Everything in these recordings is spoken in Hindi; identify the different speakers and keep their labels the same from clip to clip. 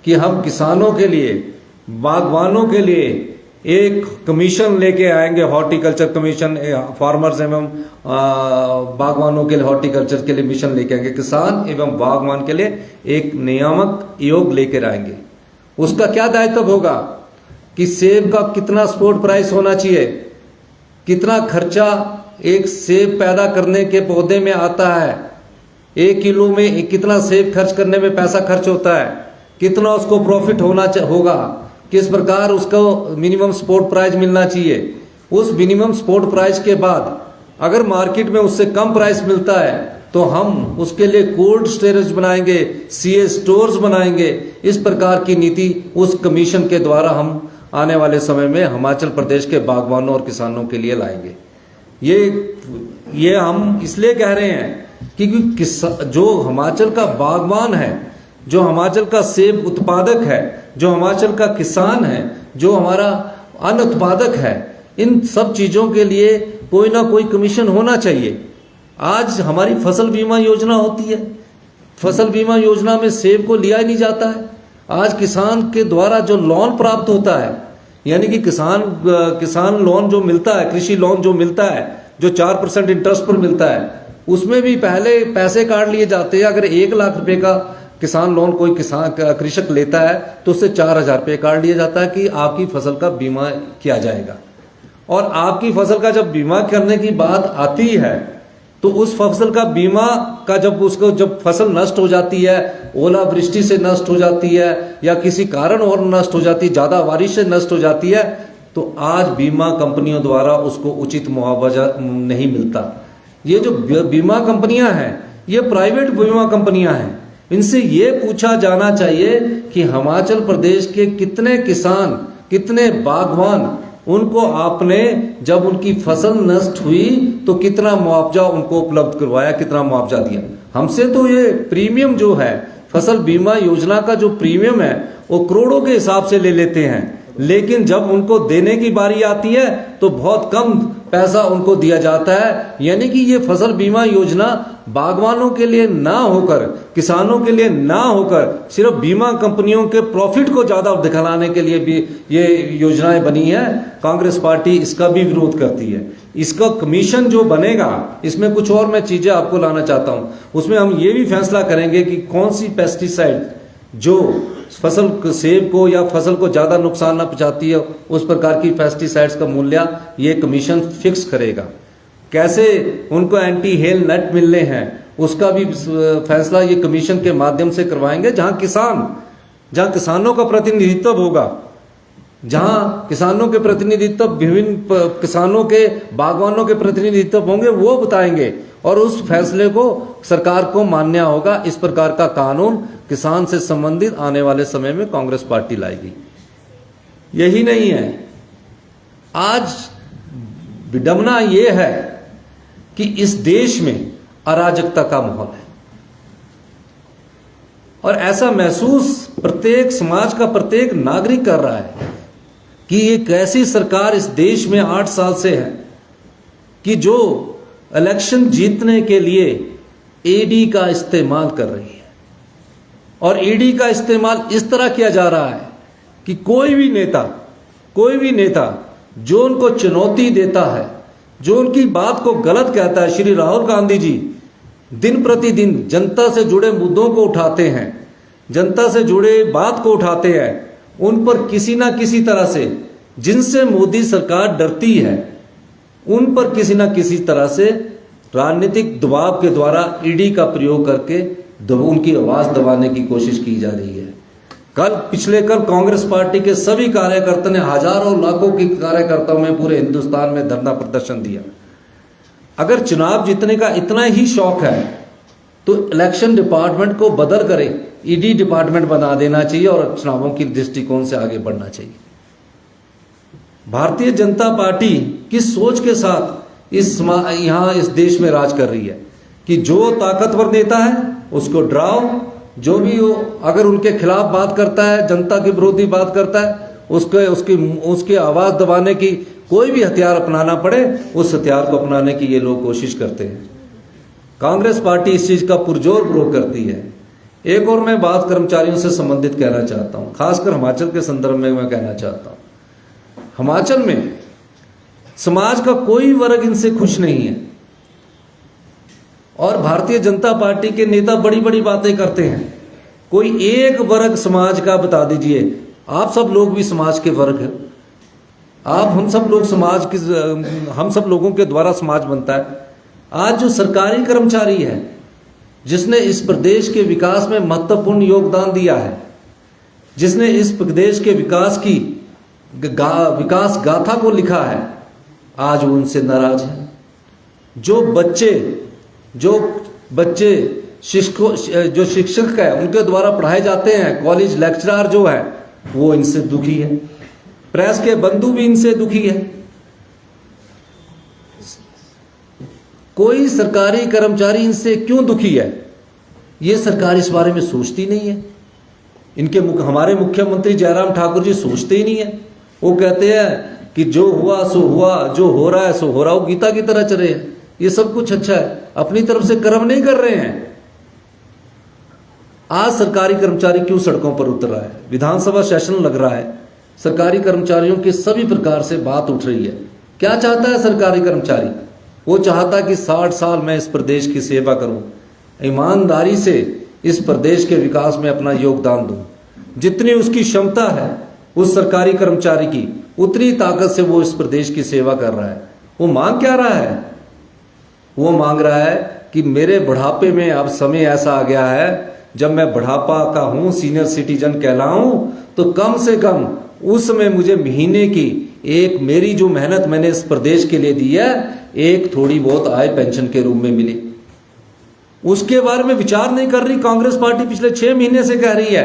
Speaker 1: कि हम किसानों के लिए, बागवानों के लिए एक कमीशन लेके आएंगे, हॉर्टिकल्चर कमीशन, फार्मर्स एवं बागवानों के लिए हॉर्टिकल्चर के लिए मिशन लेके आएंगे, किसान एवं बागवान के लिए एक नियामक आयोग लेकर आएंगे। उसका क्या दायित्व होगा कि सेब का कितना स्पोर्ट प्राइस होना चाहिए, कितना खर्चा एक सेब पैदा करने के पौधे में आता है, 1 किलो में कितना सेब खर्च करने में पैसा खर्च होता है, कितना उसको प्रॉफिट होगा, किस प्रकार उसको मिनिमम सपोर्ट प्राइस मिलना चाहिए। उस मिनिमम सपोर्ट प्राइस के बाद अगर मार्केट में उससे कम प्राइस मिलता है तो हम उसके लिए कोल्ड स्टोरेज बनाएंगे, सीए स्टोर्स बनाएंगे। इस प्रकार की नीति उस कमीशन के द्वारा हम आने वाले समय में हिमाचल प्रदेश के बागवानों और किसानों के लिए लाएंगे। ये हम इसलिए कह रहे हैं क्योंकि जो हिमाचल का बागवान है, जो हिमाचल का सेब उत्पादक है, जो हिमाचल का किसान है, जो हमारा अन्न उत्पादक है, इन सब चीजों के लिए कोई ना कोई कमीशन होना चाहिए। आज हमारी फसल बीमा योजना होती है, फसल बीमा योजना में सेब को लिया ही नहीं जाता है। आज किसान के द्वारा जो लोन प्राप्त होता है, यानी कि किसान लोन जो मिलता है, कृषि लोन जो मिलता है, जो 4% इंटरेस्ट पर मिलता है, उसमें भी पहले पैसे काट लिए जाते हैं। अगर 1 लाख रुपए का किसान लोन कोई कृषक लेता है तो उससे 4,000 रुपये काट लिया जाता है कि आपकी फसल का बीमा किया जाएगा। और आपकी फसल का जब बीमा करने की बात आती है तो उस फसल का बीमा का जब फसल नष्ट हो जाती है, ओलावृष्टि से नष्ट हो जाती है या किसी कारण और नष्ट हो जाती है, ज्यादा बारिश से नष्ट हो जाती है, तो आज बीमा कंपनियों द्वारा उसको उचित मुआवजा नहीं मिलता। ये जो बीमा कंपनियां हैं ये प्राइवेट बीमा कंपनियां हैं। इनसे ये पूछा जाना चाहिए कि हिमाचल प्रदेश के कितने किसान, कितने बागवान, उनको आपने जब उनकी फसल नष्ट हुई तो कितना मुआवजा उनको उपलब्ध करवाया, कितना मुआवजा दिया। हमसे तो ये प्रीमियम जो है, फसल बीमा योजना का जो प्रीमियम है वो करोड़ों के हिसाब से ले लेते हैं, लेकिन जब उनको देने की बारी आती है तो बहुत कम पैसा उनको दिया जाता है। यानी कि ये फसल बीमा योजना बागवानों के लिए ना होकर, किसानों के लिए ना होकर, सिर्फ बीमा कंपनियों के प्रॉफिट को ज्यादा दिखलाने के लिए भी ये योजनाएं बनी है। कांग्रेस पार्टी इसका भी विरोध करती है। इसका कमीशन जो बनेगा, इसमें कुछ और मैं चीजें आपको लाना चाहता हूं। उसमें हम ये भी फैसला करेंगे कि कौन सी पेस्टिसाइड जो फसल सेब को या फसल को ज्यादा नुकसान न पहुंचाती है, उस प्रकार की पेस्टिसाइड्स का मूल्य ये कमीशन फिक्स करेगा। कैसे उनको एंटी हेल नट मिलने हैं, उसका भी फैसला ये कमीशन के माध्यम से करवाएंगे। जहां किसानों का प्रतिनिधित्व होगा, जहां किसानों के प्रतिनिधित्व, विभिन्न किसानों के, बागवानों के प्रतिनिधित्व होंगे, वो बताएंगे और उस फैसले को सरकार को मान्य होगा। इस प्रकार का कानून किसान से संबंधित आने वाले समय में कांग्रेस पार्टी लाएगी। यही नहीं है, आज विडंबना यह है कि इस देश में अराजकता का माहौल है और ऐसा महसूस प्रत्येक समाज का प्रत्येक नागरिक कर रहा है कि ये कैसी सरकार इस देश में 8 साल से है कि जो इलेक्शन जीतने के लिए ईडी का इस्तेमाल कर रही है। और ईडी का इस्तेमाल इस तरह किया जा रहा है कि कोई भी नेता जो उनको चुनौती देता है, जो उनकी बात को गलत कहता है, श्री राहुल गांधी जी दिन प्रतिदिन जनता से जुड़े मुद्दों को उठाते हैं, जनता से जुड़े बात को उठाते हैं, उन पर किसी ना किसी तरह से, जिनसे मोदी सरकार डरती है, उन पर किसी ना किसी तरह से राजनीतिक दबाव के द्वारा ईडी का प्रयोग करके उनकी आवाज दबाने की कोशिश की जा रही है। पिछले कल कांग्रेस पार्टी के सभी कार्यकर्ताओं ने, हजारों लाखों के कार्यकर्ताओं में पूरे हिंदुस्तान में धरना प्रदर्शन दिया। अगर चुनाव जीतने का इतना ही शौक है तो इलेक्शन डिपार्टमेंट को बदल करे ईडी डिपार्टमेंट बना देना चाहिए और चुनावों की दृष्टिकोण से आगे बढ़ना चाहिए। भारतीय जनता पार्टी किस सोच के साथ इस देश में राज कर रही है कि जो ताकतवर नेता है उसको डराओ, जो भी हो, अगर उनके खिलाफ बात करता है, जनता के विरोधी बात करता है, उसकी आवाज दबाने की कोई भी हथियार अपनाना पड़े, उस हथियार को अपनाने की ये लोग कोशिश करते हैं। कांग्रेस पार्टी इस चीज का पुरजोर विरोध करती है एक और मैं बात कर्मचारियों से संबंधित कहना चाहता हूं, खासकर हिमाचल के संदर्भ में मैं कहना चाहता हूं। हिमाचल में समाज का कोई वर्ग इनसे खुश नहीं है और भारतीय जनता पार्टी के नेता बड़ी बड़ी बातें करते हैं। कोई एक वर्ग समाज का बता दीजिए। आप सब लोग भी समाज के वर्ग हैं, आप हम सब लोग समाज की, हम सब लोगों के द्वारा समाज बनता है। आज जो सरकारी कर्मचारी है जिसने इस प्रदेश के विकास में महत्वपूर्ण योगदान दिया है, जिसने इस प्रदेश के विकास की विकास गाथा को लिखा है, आज वो उनसे नाराज है। जो बच्चे जो शिक्षक है उनके द्वारा पढ़ाए जाते हैं, कॉलेज लेक्चरर जो है वो इनसे दुखी है, प्रेस के बंधु भी इनसे दुखी है। कोई सरकारी कर्मचारी इनसे क्यों दुखी है, ये सरकार इस बारे में सोचती नहीं है। हमारे मुख्यमंत्री जयराम ठाकुर जी सोचते ही नहीं है। वो कहते हैं कि जो हुआ सो हुआ, जो हो रहा है सो हो रहा, वो गीता की तरह चले हैं, ये सब कुछ अच्छा है, अपनी तरफ से कर्म नहीं कर रहे हैं। आज सरकारी कर्मचारी क्यों सड़कों पर उतर रहा है? विधानसभा सेशन लग रहा है, सरकारी कर्मचारियों के सभी प्रकार से बात उठ रही है। क्या चाहता है सरकारी कर्मचारी? वो चाहता है कि 60 साल मैं इस प्रदेश की सेवा करूं, ईमानदारी से इस प्रदेश के विकास में अपना योगदान दूं। जितनी उसकी क्षमता है उस सरकारी कर्मचारी की, उतनी ताकत से वो इस प्रदेश की सेवा कर रहा है। वो मांग क्या रहा है? वो मांग रहा है कि मेरे बुढ़ापे में अब समय ऐसा आ गया है, जब मैं बुढ़ापा का हूं, सीनियर सिटीजन कहलाऊं, तो कम से कम उस समय मुझे महीने की एक, मेरी जो मेहनत मैंने इस प्रदेश के लिए दी है, एक थोड़ी बहुत आय पेंशन के रूप में मिली। उसके बारे में विचार नहीं कर रही कांग्रेस पार्टी। पिछले 6 महीने से कह रही है,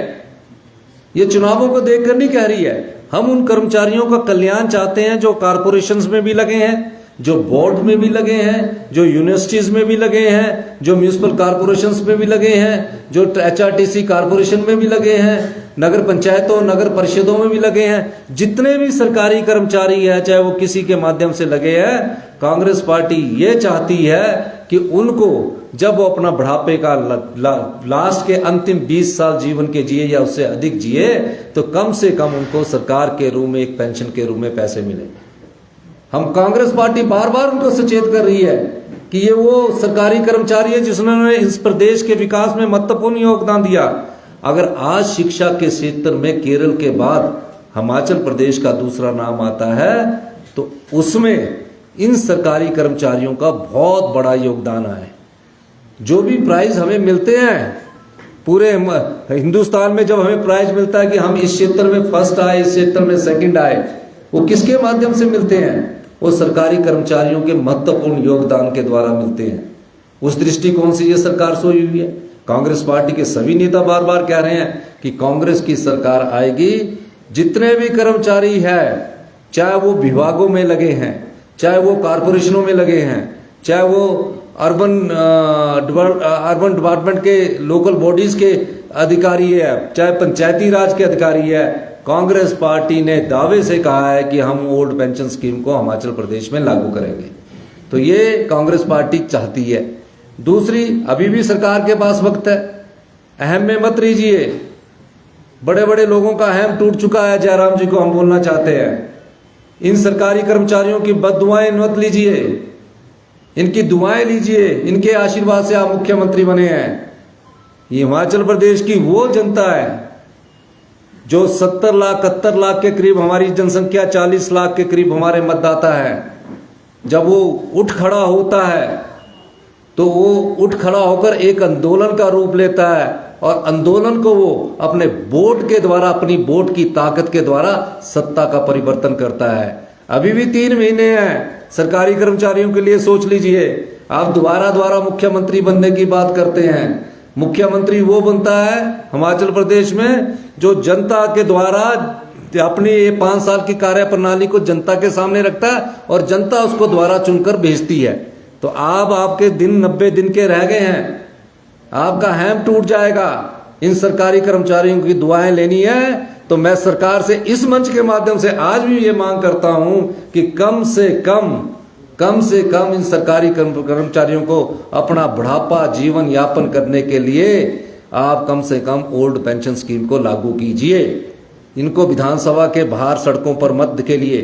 Speaker 1: ये चुनावों को देखकर नहीं कह रही है। हम उन कर्मचारियों का कल्याण चाहते हैं जो कारपोरेशंस में भी लगे हैं, जो बोर्ड में भी लगे हैं, जो यूनिवर्सिटीज में भी लगे हैं, जो म्यूनिसिपल कारपोरेशंस में भी लगे हैं, जो HRTC कारपोरेशन में भी लगे हैं, नगर पंचायतों, नगर परिषदों में भी लगे हैं। जितने भी सरकारी कर्मचारी है, चाहे वो किसी के माध्यम से लगे हैं, कांग्रेस पार्टी ये चाहती है कि उनको जब वो अपना बुढ़ापे का लास्ट के अंतिम 20 साल जीवन के जिए या उससे अधिक जिए, तो कम से कम उनको सरकार के रूप में एक पेंशन के रूप में पैसे मिले। हम कांग्रेस पार्टी बार बार उनको सचेत कर रही है कि ये वो सरकारी कर्मचारी है जिन्होंने इस प्रदेश के विकास में महत्वपूर्ण योगदान दिया। अगर आज शिक्षा के क्षेत्र में केरल के बाद हिमाचल प्रदेश का दूसरा नाम आता है, तो उसमें इन सरकारी कर्मचारियों का बहुत बड़ा योगदान है। जो भी प्राइज हमें मिलते हैं पूरे हिंदुस्तान में, जब हमें प्राइज मिलता है कि हम इस क्षेत्र में फर्स्ट आए, इस क्षेत्र में सेकंड आए, वो किसके माध्यम से मिलते हैं? वो सरकारी कर्मचारियों के महत्वपूर्ण योगदान के द्वारा मिलते हैं। उस दृष्टिकोण से ये सरकार सोई हुई है। कांग्रेस पार्टी के सभी नेता बार बार कह रहे हैं कि कांग्रेस की सरकार आएगी, जितने भी कर्मचारी है, चाहे वो विभागों में लगे हैं, चाहे वो कारपोरेशनों में लगे हैं, चाहे वो अर्बन डिपार्टमेंट के लोकल बॉडीज के अधिकारी है, चाहे पंचायती राज के अधिकारी है, कांग्रेस पार्टी ने दावे से कहा है कि हम ओल्ड पेंशन स्कीम को हिमाचल प्रदेश में लागू करेंगे। तो ये कांग्रेस पार्टी चाहती है। दूसरी, अभी भी सरकार के पास वक्त है, अहम में मत लीजिए। बड़े बड़े लोगों का अहम टूट चुका है, जयराम जी को हम बोलना चाहते हैं। इन सरकारी कर्मचारियों की बददुआएं मत लीजिए, इनकी दुआएं लीजिए। इनके आशीर्वाद से आप मुख्यमंत्री बने हैं। ये हिमाचल प्रदेश की वो जनता है जो 70 लाख 71 लाख के करीब हमारी जनसंख्या, 40 लाख के करीब हमारे मतदाता है। जब वो उठ खड़ा होता है तो वो उठ खड़ा होकर एक आंदोलन का रूप लेता है और आंदोलन को वो अपने वोट के द्वारा, अपनी वोट की ताकत के द्वारा सत्ता का परिवर्तन करता है। अभी भी 3 महीने हैं सरकारी कर्मचारियों के लिए, सोच लीजिए। आप दोबारा मुख्यमंत्री बनने की बात करते हैं। मुख्यमंत्री वो बनता है हिमाचल प्रदेश में जो जनता के द्वारा अपनी 5 साल की कार्य प्रणाली को जनता के सामने रखता है और जनता उसको द्वारा चुनकर भेजती है। तो आपके दिन 90 दिन के रह गए हैं, आपका हैम टूट जाएगा। इन सरकारी कर्मचारियों की दुआएं लेनी है तो मैं सरकार से इस मंच के माध्यम से आज भी ये मांग करता हूं कि कम से कम इन सरकारी कर्मचारियों को अपना बुढ़ापा जीवन यापन करने के लिए आप कम से कम ओल्ड पेंशन स्कीम को लागू कीजिए। इनको विधानसभा के बाहर सड़कों पर मत के लिए,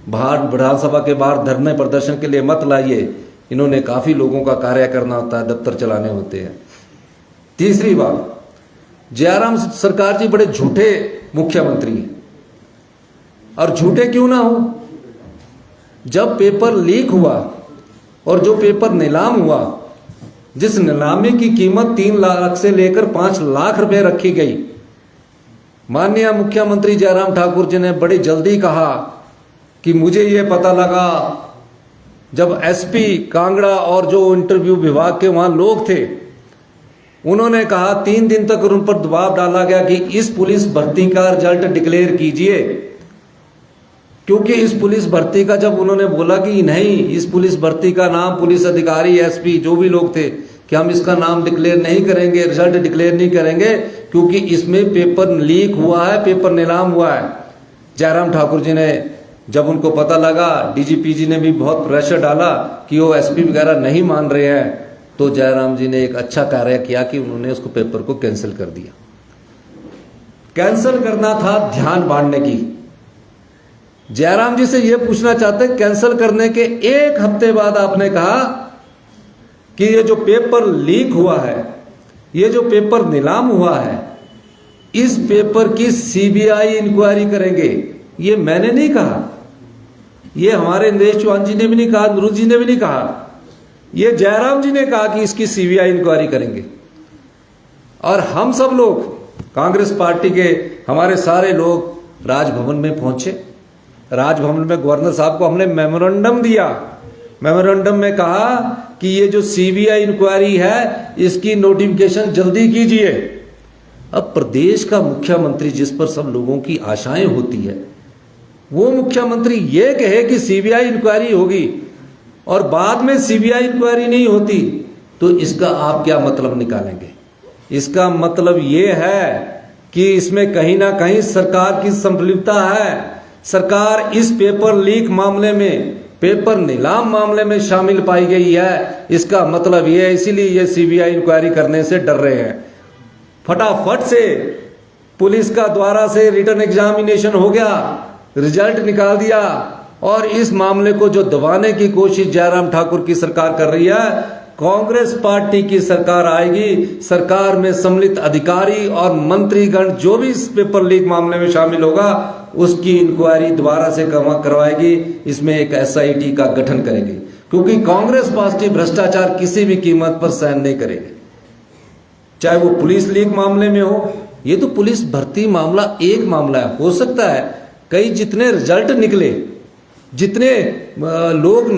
Speaker 1: बाहर विधानसभा के बाहर धरने प्रदर्शन के लिए मत लाइए। इन्होंने काफी लोगों का कार्य करना होता है, दफ्तर चलाने होते हैं। तीसरी बात, जयराम सरकार जी बड़े झूठे मुख्यमंत्री हैं। और झूठे क्यों ना हो, जब पेपर लीक हुआ और जो पेपर नीलाम हुआ, जिस नीलामी की कीमत 3 लाख से लेकर 5 लाख रुपए रखी गई, माननीय मुख्यमंत्री जयराम ठाकुर जी ने बड़ी जल्दी कहा कि मुझे यह पता लगा जब एसपी कांगड़ा और जो इंटरव्यू विभाग के वहां लोग थे, उन्होंने कहा 3 दिन तक उन पर दबाव डाला गया कि इस पुलिस भर्ती का रिजल्ट डिक्लेयर कीजिए। क्योंकि इस पुलिस भर्ती का जब उन्होंने बोला कि नहीं, इस पुलिस भर्ती का नाम पुलिस अधिकारी, एसपी जो भी लोग थे, कि हम इसका नाम डिक्लेयर नहीं करेंगे, रिजल्ट डिक्लेयर नहीं करेंगे, क्योंकि इसमें पेपर लीक हुआ है, पेपर नीलाम हुआ है। जयराम ठाकुर जी ने जब उनको पता लगा, डीजीपी जी ने भी बहुत प्रेशर डाला कि वो एसपी वगैरह नहीं मान रहे हैं, तो जयराम जी ने एक अच्छा कार्य किया कि उन्होंने उसको पेपर को कैंसिल कर दिया। कैंसिल करना था ध्यान बांटने की। जयराम जी से यह पूछना चाहते, कैंसिल करने के 1 हफ्ते बाद आपने कहा कि ये जो पेपर लीक हुआ है, ये जो पेपर नीलाम हुआ है, इस पेपर की सीबीआई इंक्वायरी करेंगे। ये मैंने नहीं कहा, ये हमारे नरेश चौहान जी ने भी नहीं कहा, अनुरुद्ध जी ने भी नहीं कहा, ये जयराम जी ने कहा कि इसकी सीबीआई इंक्वायरी करेंगे। और हम सब लोग कांग्रेस पार्टी के, हमारे सारे लोग राजभवन में पहुंचे। राजभवन में गवर्नर साहब को हमने मेमोरेंडम दिया। मेमोरेंडम में कहा कि ये जो सीबीआई इंक्वायरी है, इसकी नोटिफिकेशन जल्दी कीजिए। अब प्रदेश का मुख्यमंत्री, जिस पर सब लोगों की आशाएं होती है, वो मुख्यमंत्री ये कहे कि सीबीआई इंक्वायरी होगी और बाद में सीबीआई इंक्वायरी नहीं होती, तो इसका आप क्या मतलब निकालेंगे? इसका मतलब ये है कि इसमें कहीं ना कहीं सरकार की संलिप्तता है। सरकार इस पेपर लीक मामले में, पेपर नीलाम मामले में शामिल पाई गई है। इसका मतलब ये है, इसीलिए ये सीबीआई इंक्वायरी करने से डर रहे हैं। फटाफट से पुलिस का द्वारा से रिटर्न एग्जामिनेशन हो गया, रिजल्ट निकाल दिया, और इस मामले को जो दबाने की कोशिश जयराम ठाकुर की सरकार कर रही है, कांग्रेस पार्टी की सरकार आएगी, सरकार में सम्मिलित अधिकारी और मंत्रीगण जो भी इस पेपर लीक मामले में शामिल होगा, उसकी इंक्वायरी दोबारा से करवाएगी। इसमें एक एसआईटी का गठन करेगी, क्योंकि कांग्रेस पार्टी भ्रष्टाचार किसी भी कीमत पर सहन नहीं करेगी, चाहे वो पुलिस लीक मामले में हो। ये तो पुलिस भर्ती मामला एक मामला है, हो सकता है कई जितने रिजल्ट निकले, जितने लोग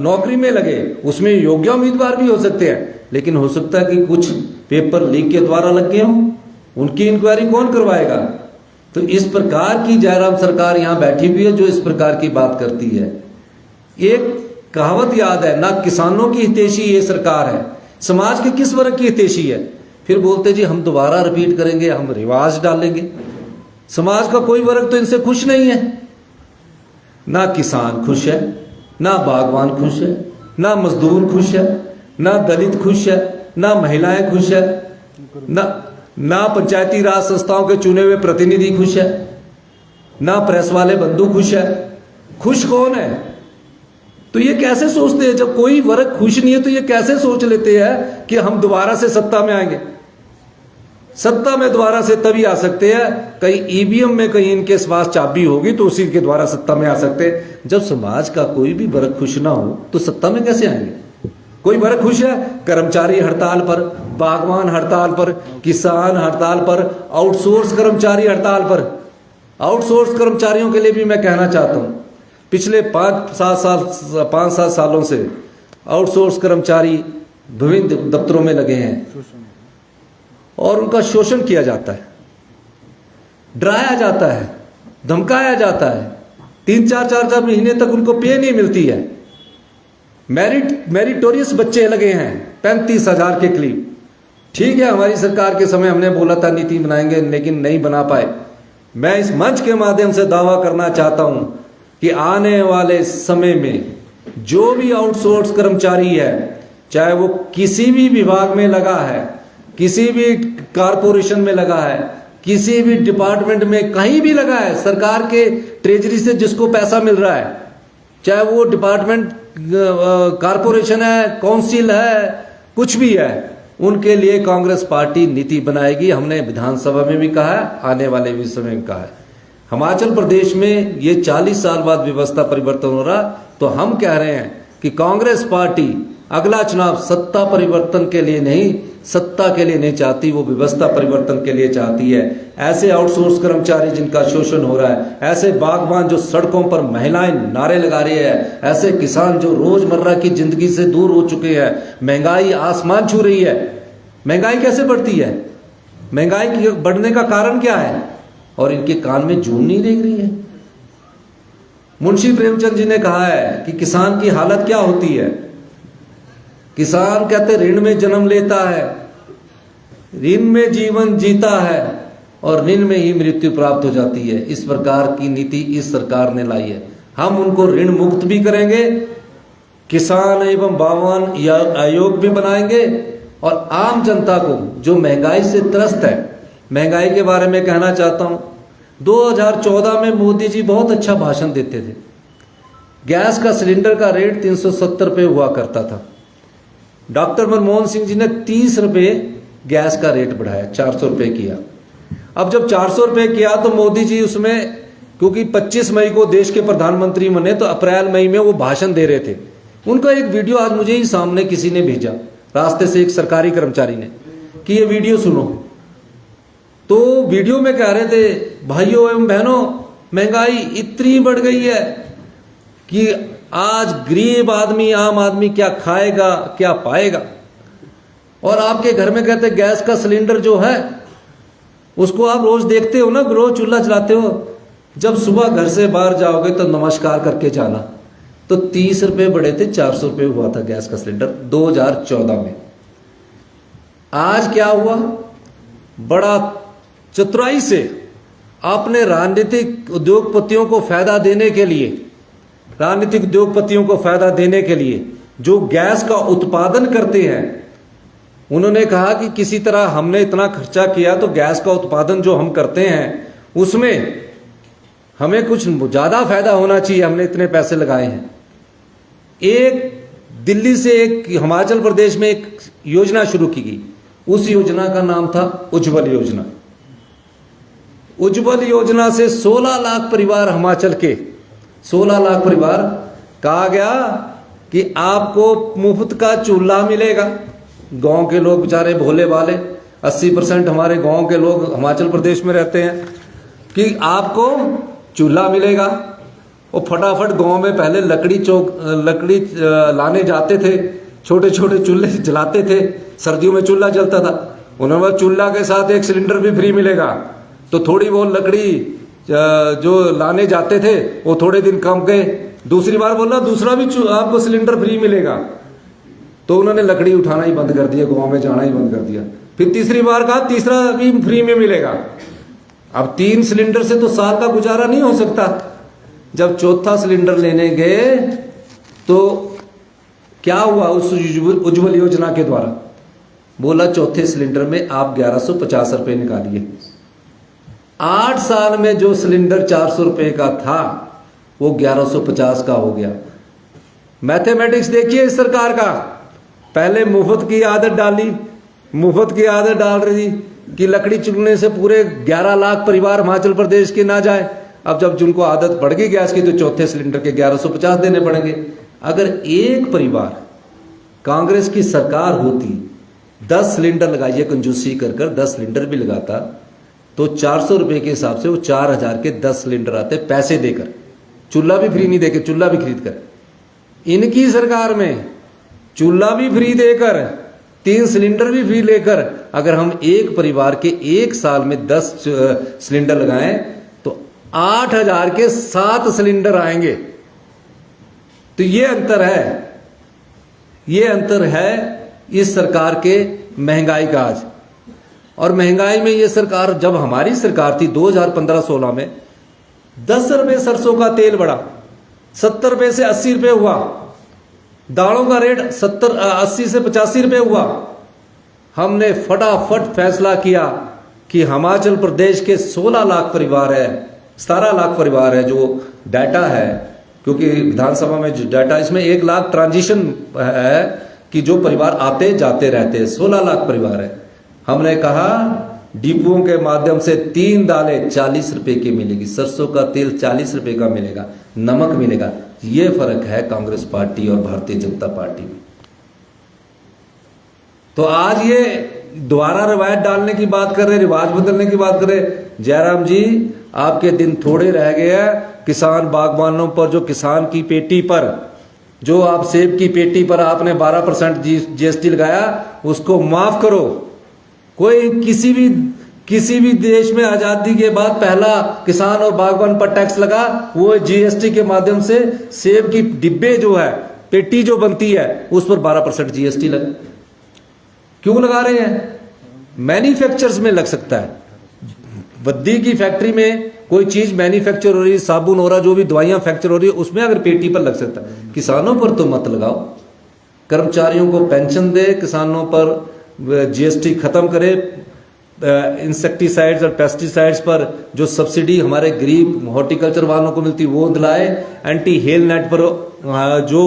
Speaker 1: नौकरी में लगे, उसमें योग्य उम्मीदवार भी हो सकते हैं, लेकिन हो सकता है कि कुछ पेपर लीक के द्वारा लग गए हों, उनकी इंक्वायरी कौन करवाएगा? तो इस प्रकार की जयराम सरकार यहां बैठी हुई है जो इस प्रकार की बात करती है। एक कहावत याद है, ना किसानों की हितैषी ये सरकार है, समाज के किस वर्ग की हितैषी है? फिर बोलते जी हम दोबारा रिपीट करेंगे, हम रिवाज डालेंगे। समाज का कोई वर्ग तो इनसे खुश नहीं है। ना किसान खुश है, ना बागवान खुश है, ना मजदूर खुश है, ना दलित खुश है, ना महिलाएं खुश है, ना पंचायती राज संस्थाओं के चुने हुए प्रतिनिधि खुश है, ना प्रेस वाले बंधु खुश है। खुश कौन है? तो ये कैसे सोचते हैं, जब कोई वर्ग खुश नहीं है तो ये कैसे सोच लेते हैं कि हम दोबारा से सत्ता में आएंगे? सत्ता में दोबारा से तभी आ सकते हैं, कहीं ईवीएम में कहीं इनके पास चाबी होगी तो उसी के द्वारा सत्ता में आ सकते हैं। जब समाज का कोई भी वर्ग खुश ना हो तो सत्ता में कैसे आएंगे? कोई वर्ग खुश है? कर्मचारी हड़ताल पर, बागवान हड़ताल पर, किसान हड़ताल पर, आउटसोर्स कर्मचारी हड़ताल पर। आउटसोर्स कर्मचारियों के लिए भी मैं कहना चाहता हूं, पिछले 5-7 सालों से आउटसोर्स कर्मचारी विभिन्न दफ्तरों में लगे हैं और उनका शोषण किया जाता है, डराया जाता है, धमकाया जाता है। 3-4 महीने तक उनको पे नहीं मिलती है। मेरिटोरियस बच्चे लगे हैं 35,000 के करीब। ठीक है, हमारी सरकार के समय हमने बोला था नीति बनाएंगे, लेकिन नहीं बना पाए। मैं इस मंच के माध्यम से दावा करना चाहता हूं कि आने वाले समय में जो भी आउटसोर्स कर्मचारी है, चाहे वो किसी भी विभाग में लगा है, किसी भी कारपोरेशन में लगा है, किसी भी डिपार्टमेंट में कहीं भी लगा है, सरकार के ट्रेजरी से जिसको पैसा मिल रहा है, चाहे वो डिपार्टमेंट कारपोरेशन है, काउंसिल है, कुछ भी है, उनके लिए कांग्रेस पार्टी नीति बनाएगी। हमने विधानसभा में भी कहा है, आने वाले भी समय में कहा है। हिमाचल प्रदेश में ये 40 साल बाद व्यवस्था परिवर्तन हो रहा, तो हम कह रहे हैं कि कांग्रेस पार्टी अगला चुनाव सत्ता परिवर्तन के लिए नहीं, सत्ता के लिए नहीं चाहती, वो व्यवस्था परिवर्तन के लिए चाहती है। ऐसे आउटसोर्स कर्मचारी जिनका शोषण हो रहा है, ऐसे बागबान जो सड़कों पर महिलाएं नारे लगा रही है, ऐसे किसान जो रोजमर्रा की जिंदगी से दूर हो चुके हैं, महंगाई आसमान छू रही है। महंगाई कैसे बढ़ती है? महंगाई की बढ़ने का कारण क्या है? और इनके कान में जून नहीं देख रही है। मुंशी प्रेमचंद जी ने कहा है कि किसान की हालत क्या होती है। किसान कहते ऋण में जन्म लेता है, ऋण में जीवन जीता है और ऋण में ही मृत्यु प्राप्त हो जाती है। इस प्रकार की नीति इस सरकार ने लाई है। हम उनको ऋण मुक्त भी करेंगे, किसान एवं बागवान आयोग भी बनाएंगे, और आम जनता को जो महंगाई से त्रस्त है, महंगाई के बारे में कहना चाहता हूं। 2014 में मोदी जी बहुत अच्छा भाषण देते थे। गैस का सिलेंडर का रेट 370 रुपये हुआ करता था। डॉक्टर मनमोहन सिंह जी ने 30 रुपये गैस का रेट बढ़ाया, 400 रुपये किया। अब जब 400 रुपये किया तो मोदी जी उसमें, क्योंकि 25 मई को देश के प्रधानमंत्री बने, तो अप्रैल मई में वो भाषण दे रहे थे। उनका एक वीडियो आज मुझे ही सामने किसी ने भेजा, रास्ते से एक सरकारी कर्मचारी ने, कि ये वीडियो सुनो। तो वीडियो में कह रहे थे, भाइयों एवं बहनों, महंगाई इतनी बढ़ गई है कि आज गरीब आदमी, आम आदमी क्या खाएगा, क्या पाएगा। और आपके घर में कहते गैस का सिलेंडर जो है उसको आप रोज देखते हो ना, रोज चूल्हा जलाते हो। जब सुबह घर से बाहर जाओगे तो नमस्कार करके जाना। तो 30 रुपये बढ़े थे, 400 रुपये हुआ था गैस का सिलेंडर 2014 में। आज क्या हुआ? बड़ा चतुराई से आपने राजनीतिक उद्योगपतियों को फायदा देने के लिए, राजनीतिक उद्योगपतियों को फायदा देने के लिए जो गैस का उत्पादन करते हैं, उन्होंने कहा कि किसी तरह हमने इतना खर्चा किया तो गैस का उत्पादन जो हम करते हैं उसमें हमें कुछ ज्यादा फायदा होना चाहिए, हमने इतने पैसे लगाए हैं। एक दिल्ली से एक हिमाचल प्रदेश में एक योजना शुरू की गई। उस योजना का नाम था उज्ज्वल योजना। उज्ज्वल योजना से 16 लाख परिवार, हिमाचल के 16 लाख परिवार, कहा गया कि आपको मुफ्त का चूल्हा मिलेगा। गांव के लोग बेचारे भोले वाले, 80% हमारे गांव के लोग हिमाचल प्रदेश में रहते हैं, कि आपको चूल्हा मिलेगा। और फटाफट गांव में पहले लकड़ी लाने जाते थे, छोटे छोटे चूल्हे जलाते थे, सर्दियों में चूल्हा जलता था। उन्होंने चूल्हा के साथ एक सिलेंडर भी फ्री मिलेगा। तो थोड़ी बहुत लकड़ी जो लाने जाते थे वो थोड़े दिन कम गए, दूसरी बार बोला दूसरा भी आपको सिलेंडर फ्री मिलेगा। तो उन्होंने लकड़ी उठाना ही बंद कर दिया, गांव में जाना ही बंद कर दिया। फिर तीसरी बार कहा तीसरा भी फ्री में मिलेगा। अब 3 सिलेंडर से तो साल का गुजारा नहीं हो सकता। जब चौथा सिलेंडर लेने गए तो क्या हुआ? उस उज्ज्वल योजना के द्वारा बोला चौथे सिलेंडर में आप 1150 रुपये निकालिए। 8 साल में जो सिलेंडर 400 रुपये का था वो 1150 का हो गया। मैथमेटिक्स देखिए इस सरकार का। पहले मुफ्त की आदत डाली, मुफ्त की आदत डाल रही कि लकड़ी चुनने से पूरे 11 लाख परिवार हिमाचल प्रदेश के ना जाए। अब जब जिनको आदत पड़ गई गैस की तो चौथे सिलेंडर के 1150 देने पड़ेंगे। अगर एक परिवार कांग्रेस की सरकार होती, 10 सिलेंडर लगाइए कंजूसी कर 10 सिलेंडर भी लगाता तो 400 रुपये के हिसाब से वो 4000 के 10 सिलेंडर आते पैसे देकर, चूल्हा भी फ्री नहीं देकर, चूल्हा भी खरीद कर। इनकी सरकार में चूल्हा भी फ्री देकर, 3 सिलेंडर भी फ्री लेकर अगर हम एक परिवार के एक साल में 10 सिलेंडर लगाएं तो 8000 के 7 सिलेंडर आएंगे। तो ये अंतर है, ये अंतर है इस सरकार के महंगाई का आज। और महंगाई में ये सरकार, जब हमारी सरकार थी 2015-16 में 10 रुपये सरसों का तेल बढ़ा, 70 रुपये से 80 रुपये हुआ। दालों का रेट 80 से 85 रुपये हुआ। हमने फटाफट फैसला किया कि हिमाचल प्रदेश के 16 लाख परिवार है, 17 लाख परिवार है जो डाटा है, क्योंकि विधानसभा में जो डाटा, इसमें 1 लाख ट्रांजिशन है कि जो परिवार आते जाते रहते हैं, 16 लाख परिवार है। हमने कहा डिपुओं के माध्यम से 3 दालें 40 रुपए की मिलेगी, सरसों का तेल 40 रुपए का मिलेगा, नमक मिलेगा। ये फर्क है कांग्रेस पार्टी और भारतीय जनता पार्टी में। तो आज ये दोबारा रिवायत डालने की बात कर रहे, रिवाज बदलने की बात कर रहे। जयराम जी, आपके दिन थोड़े रह गए हैं। किसान बागवानों पर, जो किसान की पेटी पर, जो आप सेब की पेटी पर आपने 12% जीएसटी लगाया, उसको माफ करो। कोई किसी भी देश में आजादी के बाद पहला किसान और बागवान पर टैक्स लगा, वो जीएसटी के माध्यम से सेब की डिब्बे जो है, पेटी जो बनती है, उस पर 12% जीएसटी लगा। क्यों लगा रहे हैं? मैन्युफैक्चरर्स में लग सकता है। बद्दी की फैक्ट्री में कोई चीज मैन्युफैक्चर हो रही है, साबुन हो रहा, जो भी दवाइयां फैक्चर हो रही है, उसमें अगर पेटी पर लग सकता है, किसानों पर तो मत लगाओ। कर्मचारियों को पेंशन दे, किसानों पर जीएसटी खत्म करे। इंसेक्टिसाइड्स और पेस्टिसाइड्स पर जो सब्सिडी हमारे गरीब हॉर्टिकल्चर वालों को मिलती वो दिलाए। एंटी हेल नेट पर जो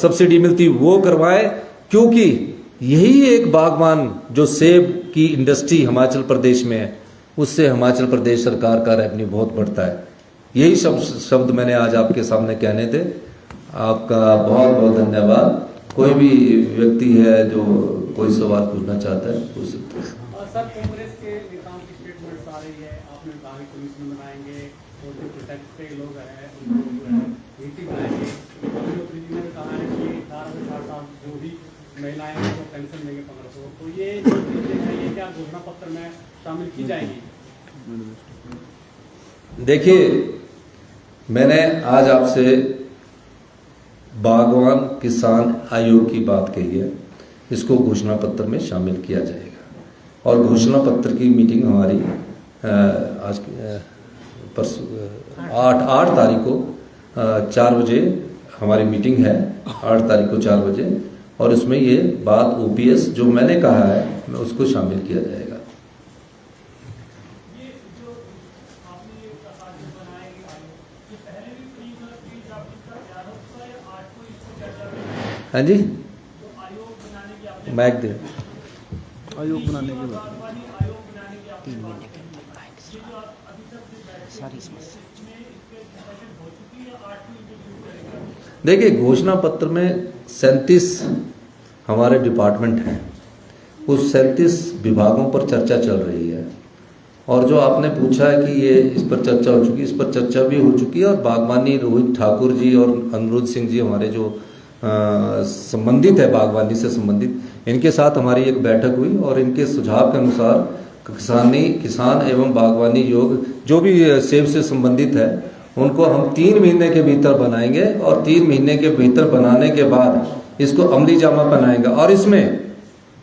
Speaker 1: सब्सिडी मिलती वो करवाए, क्योंकि यही एक बागवान जो सेब की इंडस्ट्री हिमाचल प्रदेश में है, उससे हिमाचल प्रदेश सरकार का रेवेन्यू बहुत बढ़ता है। यही शब्द मैंने आज आपके सामने कहने थे। आपका बहुत बहुत धन्यवाद। कोई भी व्यक्ति है जो कोई सवाल पूछना चाहता है पूछ सकते हैं।
Speaker 2: सर, कांग्रेस के नेताओं की स्टेटमेंट्स आ रही है, आपने कहा कि कमीशन बनाएंगे और जो प्रोटेक्ट के लोग हैं उनको नीति बनाएंगे। मुख्यमंत्री जी ने कहा है कि 18 से 60 साल जो भी महिलाएं हैं उनको पेंशन देंगे 1500। तो ये जो चीजें हैं, ये क्या घोषणा पत्र में शामिल की जाएगी?
Speaker 1: देखिए, मैंने आज आपसे बागवान किसान आयोग की बात कही है, इसको घोषणा पत्र में शामिल किया जाएगा। और घोषणा पत्र की मीटिंग हमारी आज परसों 8 तारीख को 4 बजे हमारी मीटिंग है, 8 तारीख को 4 बजे। और उसमें ये बात ओपीएस जो मैंने कहा है, मैं उसको शामिल किया जाएगा। हाँ जी, मैक दे
Speaker 3: आयोग बनाने के बाद
Speaker 4: 3 महीने के अंदर बनाएंगे सारी समस्या।
Speaker 1: देखिए, घोषणा पत्र में 37 हमारे डिपार्टमेंट हैं, उस 37 विभागों पर चर्चा चल रही है। और जो आपने पूछा है कि ये इस पर चर्चा हो चुकी है, इस पर चर्चा भी हो चुकी है। और बागवानी रोहित ठाकुर जी और अनुरुद्ध सिंह जी हमारे जो संबंधित है बागवानी से संबंधित, इनके साथ हमारी एक बैठक हुई और इनके सुझाव के अनुसार किसान एवं बागवानी योग जो भी सेब से संबंधित है, उनको हम 3 महीने के भीतर बनाएंगे। और 3 महीने के भीतर बनाने के बाद इसको अमली जामा बनाएंगे। और इसमें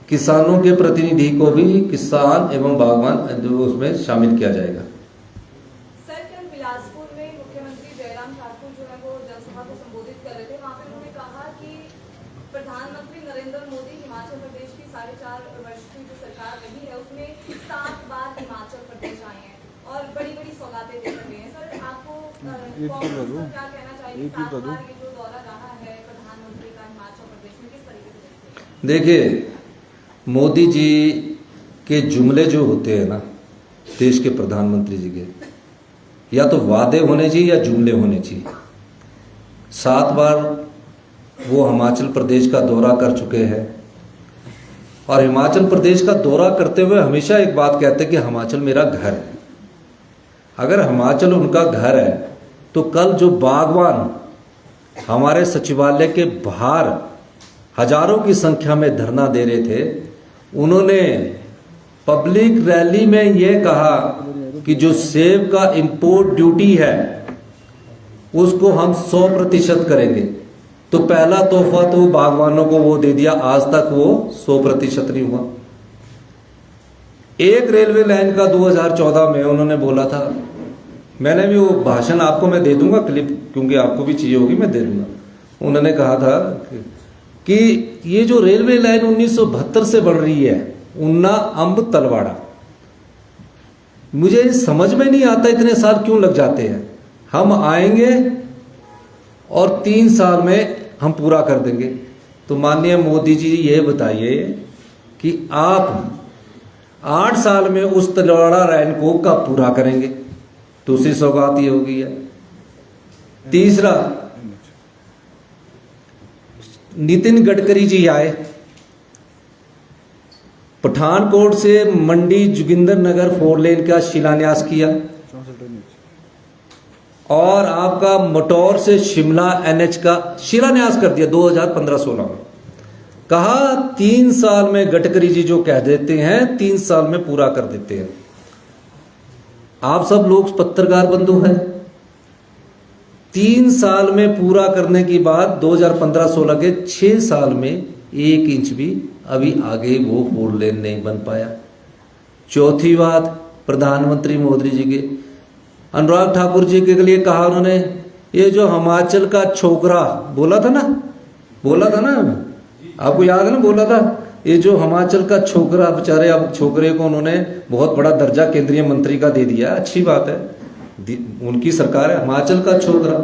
Speaker 1: किसानों के प्रतिनिधि को भी किसान एवं बागवान जो उसमें शामिल किया जाएगा।
Speaker 5: सर, कल बिलासपुर में मुख्यमंत्री जयराम ठाकुर जो है वो जनसभा को संबोधित कर रहे थे। वहाँ पे उन्होंने कहा कि प्रधानमंत्री नरेंद्र मोदी हिमाचल प्रदेश की 4.5 वर्ष की जो सरकार रही है उसमें 7 बार हिमाचल प्रदेश आए हैं और बड़ी बड़ी सौगातें दे रहे हैं। सर, आपको क्या कहना चाहिए? 7 बार ये जो दौरा रहा है प्रधानमंत्री का हिमाचल प्रदेश में, किस तरीके से?
Speaker 1: देखिए, मोदी जी के जुमले जो होते हैं ना देश के प्रधानमंत्री जी के, या तो वादे होने चाहिए या जुमले होने चाहिए। 7 बार वो हिमाचल प्रदेश का दौरा कर चुके हैं और हिमाचल प्रदेश का दौरा करते हुए हमेशा एक बात कहते हैं कि हिमाचल मेरा घर है। अगर हिमाचल उनका घर है तो कल जो बागवान हमारे सचिवालय के बाहर हजारों की संख्या में धरना दे रहे थे, उन्होंने पब्लिक रैली में यह कहा कि जो सेब का इंपोर्ट ड्यूटी है उसको हम 100% करेंगे। तो पहला तोहफा तो बागवानों को वो दे दिया, आज तक वो 100% नहीं हुआ। एक रेलवे लाइन का 2014 में उन्होंने बोला था, मैंने भी वो भाषण आपको मैं दे दूंगा क्लिप, क्योंकि आपको भी चाहिए होगी, मैं दे दूंगा। उन्होंने कहा था कि ये जो रेलवे लाइन 1972 से बन रही है, उन्ना अंब तलवाड़ा, मुझे समझ में नहीं आता इतने साल क्यों लग जाते हैं। हम आएंगे और 3 साल में हम पूरा कर देंगे। तो माननीय मोदी जी ये बताइए कि आप 8 साल में उस तलवाड़ा लाइन को कब पूरा करेंगे? दूसरी सौगात ये होगी है। तीसरा, नितिन गडकरी जी आए, पठानकोट से मंडी जोगिंदर नगर 4 लेन का शिलान्यास किया, और आपका मटौर से शिमला NH का शिलान्यास कर दिया 2015-16 में। कहा 3 साल में, गडकरी जी जो कह देते हैं 3 साल में पूरा कर देते हैं। आप सब लोग पत्रकार बंधु हैं, 3 साल में पूरा करने की बात 2015-16 के 6 साल में 1 इंच भी अभी आगे वो 4 लेन नहीं बन पाया। चौथी बात, प्रधानमंत्री मोदी जी के अनुराग ठाकुर जी के लिए कहा उन्होंने, ये जो हिमाचल का छोकरा बोला था ना, आपको याद है ना, बोला था ये जो हिमाचल का छोकरा, बेचारे अब छोकरे को उन्होंने बहुत बड़ा दर्जा केंद्रीय मंत्री का दे दिया, अच्छी बात है, उनकी सरकार है। हिमाचल का छोकरा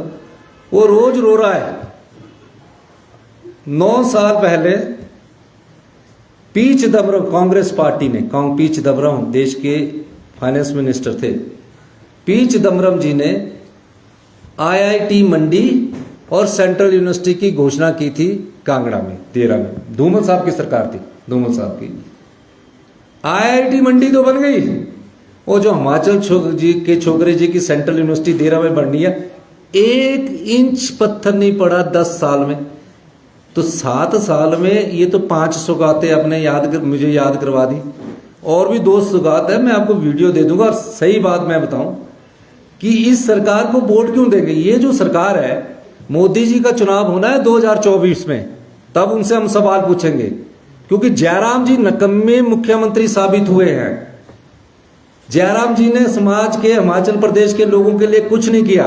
Speaker 1: वो रोज रो रहा है। 9 साल पहले पी चिदम्बरम, कांग्रेस पार्टी ने, पी चिदम्बरम देश के फाइनेंस मिनिस्टर थे, पी चिदम्बरम जी ने IIT मंडी और सेंट्रल यूनिवर्सिटी की घोषणा की थी कांगड़ा में, 13 में। धूमल साहब की सरकार थी, धूमल साहब की। IIT मंडी तो बन गई, वो जो हिमाचल जी के छोकरे जी की सेंट्रल यूनिवर्सिटी 13 में बननी है, 1 इंच पत्थर नहीं पड़ा 10 साल में। तो 7 साल में ये तो 5 सौगातें अपने मुझे याद करवा दी, और भी 2 सौगात है, मैं आपको वीडियो दे दूंगा। और सही बात मैं बताऊं कि इस सरकार को वोट क्यों देंगे? ये जो सरकार है, मोदी जी का चुनाव होना है 2024 में, तब उनसे हम सवाल पूछेंगे, क्योंकि जयराम जी नकम्मे मुख्यमंत्री साबित हुए हैं। जयराम जी ने समाज के, हिमाचल प्रदेश के लोगों के लिए कुछ नहीं किया।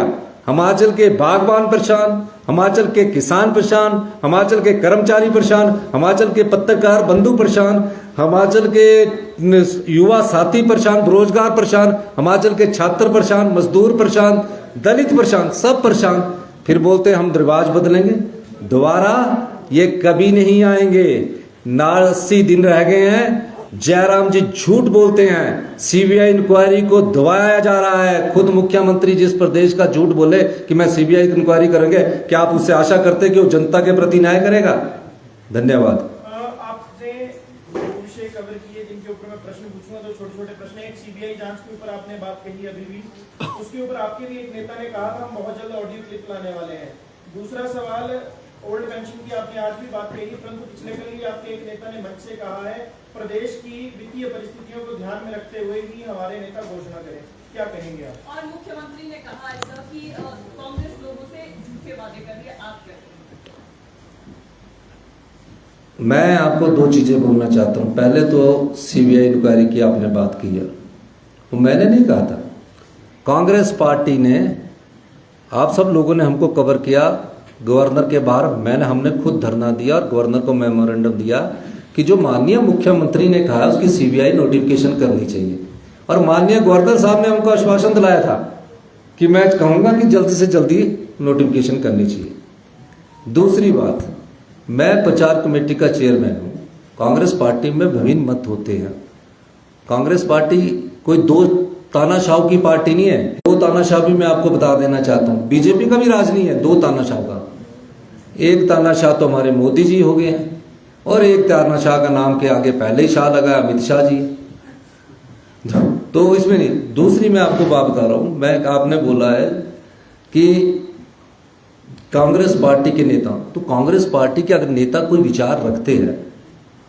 Speaker 1: हिमाचल के बागबान परेशान, हिमाचल के किसान परेशान, हिमाचल के कर्मचारी परेशान, हिमाचल के पत्रकार बंधु परेशान, हिमाचल के युवा साथी परेशान, बेरोजगार परेशान, हिमाचल के छात्र परेशान, मजदूर परेशान, दलित परेशान, सब परेशान। फिर बोलते हम रिवाज बदलेंगे, दोबारा ये कभी नहीं आएंगे। 80 दिन रह गए हैं, जयराम जी झूठ बोलते हैं, CBI इंक्वायरी को दबाया जा रहा है। खुद मुख्यमंत्री जिस प्रदेश का झूठ बोले कि मैं CBI इंक्वायरी करेंगे, क्या आप उससे आशा करते कि वो जनता के प्रति न्याय करेगा? धन्यवाद।
Speaker 6: आपने विषय कवर किए जिनके ऊपर मैं प्रश्न पूछूंगा, तो छोटे छोटे प्रश्न। एक CBI जांच के ऊपर आपने बात कही अभी भी, उसके ऊपर आपके भी एक नेता ने कहा था हम बहुत जल्द ऑडियो क्लिप लाने वाले हैं। दूसरा सवाल, ओल्ड पेंशन की आपने आज भी बात कही, परंतु पिछले कल ही आपके एक नेता ने मंच से कहा है प्रदेश की वित्तीय परिस्थितियों को ध्यान में रखते हुए ही हमारे नेता घोषणा करें, क्या कहेंगे आप?
Speaker 5: और मुख्यमंत्री ने कहा ऐसा कि कांग्रेस लोगों से झूठे वादे कर रही है, आप क्या कहेंगे?
Speaker 1: मैं आपको 2 चीजें बोलना चाहता हूं। पहले तो CBI इंक्वायरी की आपने बात की है, वो मैंने नहीं कहा था, कांग्रेस पार्टी ने, आप सब लोगों ने हमको कवर किया गवर्नर के बाहर। हमने खुद धरना दिया और गवर्नर को मेमोरेंडम दिया कि जो माननीय मुख्यमंत्री ने कहा उसकी CBI नोटिफिकेशन करनी चाहिए। और माननीय गवर्नर साहब ने हमको आश्वासन दिलाया था कि मैं कहूँगा कि जल्दी से जल्दी नोटिफिकेशन करनी चाहिए। दूसरी बात, मैं प्रचार कमेटी का चेयरमैन हूँ। कांग्रेस पार्टी में विभिन्न मत होते हैं। कांग्रेस पार्टी कोई 2 तानाशाह की पार्टी नहीं है। 2 तानाशाह भी मैं आपको बता देना चाहता हूँ। बीजेपी का भी राज नहीं है 2 तानाशाह का। एक तानाशाह तो हमारे मोदी जी हो गए हैं, और एक तानाशाह का नाम के आगे पहले ही शाह लगा, अमित शाह जी। तो इसमें नहीं। दूसरी मैं आपको बात बता रहा हूँ, आपने बोला है कि कांग्रेस पार्टी के नेता, तो कांग्रेस पार्टी के अगर नेता कोई विचार रखते हैं,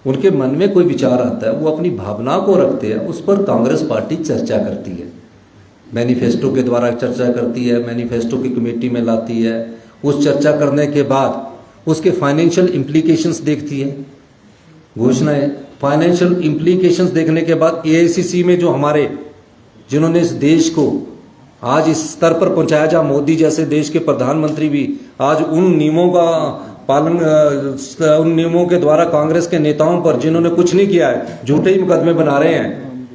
Speaker 1: उनके मन में कोई विचार आता है, वो अपनी भावना को रखते हैं, उस पर कांग्रेस पार्टी चर्चा करती है, मैनिफेस्टो के द्वारा चर्चा करती है, मैनिफेस्टो की कमेटी में लाती है। उस चर्चा करने के बाद उसके फाइनेंशियल इम्प्लीकेशंस देखती है, घोषणाएं, फाइनेंशियल इम्प्लीकेशंस देखने के बाद AICC में जो हमारे, जिन्होंने इस देश को आज इस स्तर पर पहुंचाया, जहां मोदी जैसे देश के प्रधानमंत्री भी आज उन नियमों का उन नियमों के द्वारा कांग्रेस के नेताओं पर जिन्होंने कुछ नहीं किया है, झूठे ही मुकदमे बना रहे हैं,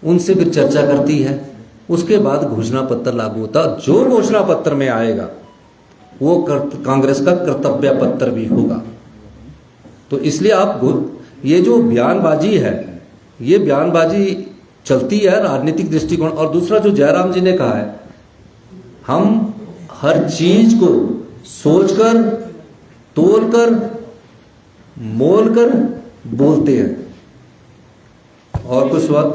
Speaker 1: उनसे फिर चर्चा करती है। उसके बाद घोषणा पत्र लागू होता। जो घोषणा पत्र में आएगा वो कांग्रेस का कर्तव्य पत्र भी होगा। तो इसलिए आप ये जो बयानबाजी है, ये बयानबाजी चलती है राजनीतिक दृष्टिकोण। और दूसरा जो जयराम जी ने कहा है, हम हर चीज को सोचकर, तोलकर, मोलकर बोलते हैं। और कुछ बात?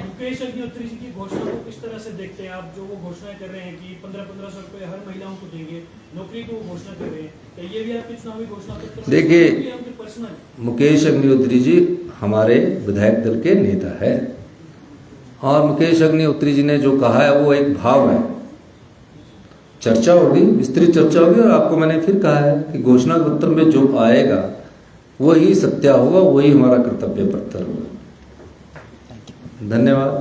Speaker 7: मुकेश अग्निहोत्री जी की घोषणा को किस तरह से देखते हैं आप, जो वो घोषणा कर रहे हैं कि 1500 रुपए हर महिलाओं को देंगे, नौकरी को वो घोषणा कर रहे हैं, तो ये भी आपके चुनावी घोषणा पत्र?
Speaker 1: देखिए, मुकेश अग्निहोत्री जी हमारे विधायक दल के नेता है, और मुकेश अग्निहोत्री जी ने जो कहा है वो एक भाव है। चर्चा होगी, विस्तृत चर्चा होगी, और आपको मैंने फिर कहा है कि घोषणा पत्र में जो आएगा वही सत्य होगा, वही हमारा कर्तव्य पत्र होगा। धन्यवाद।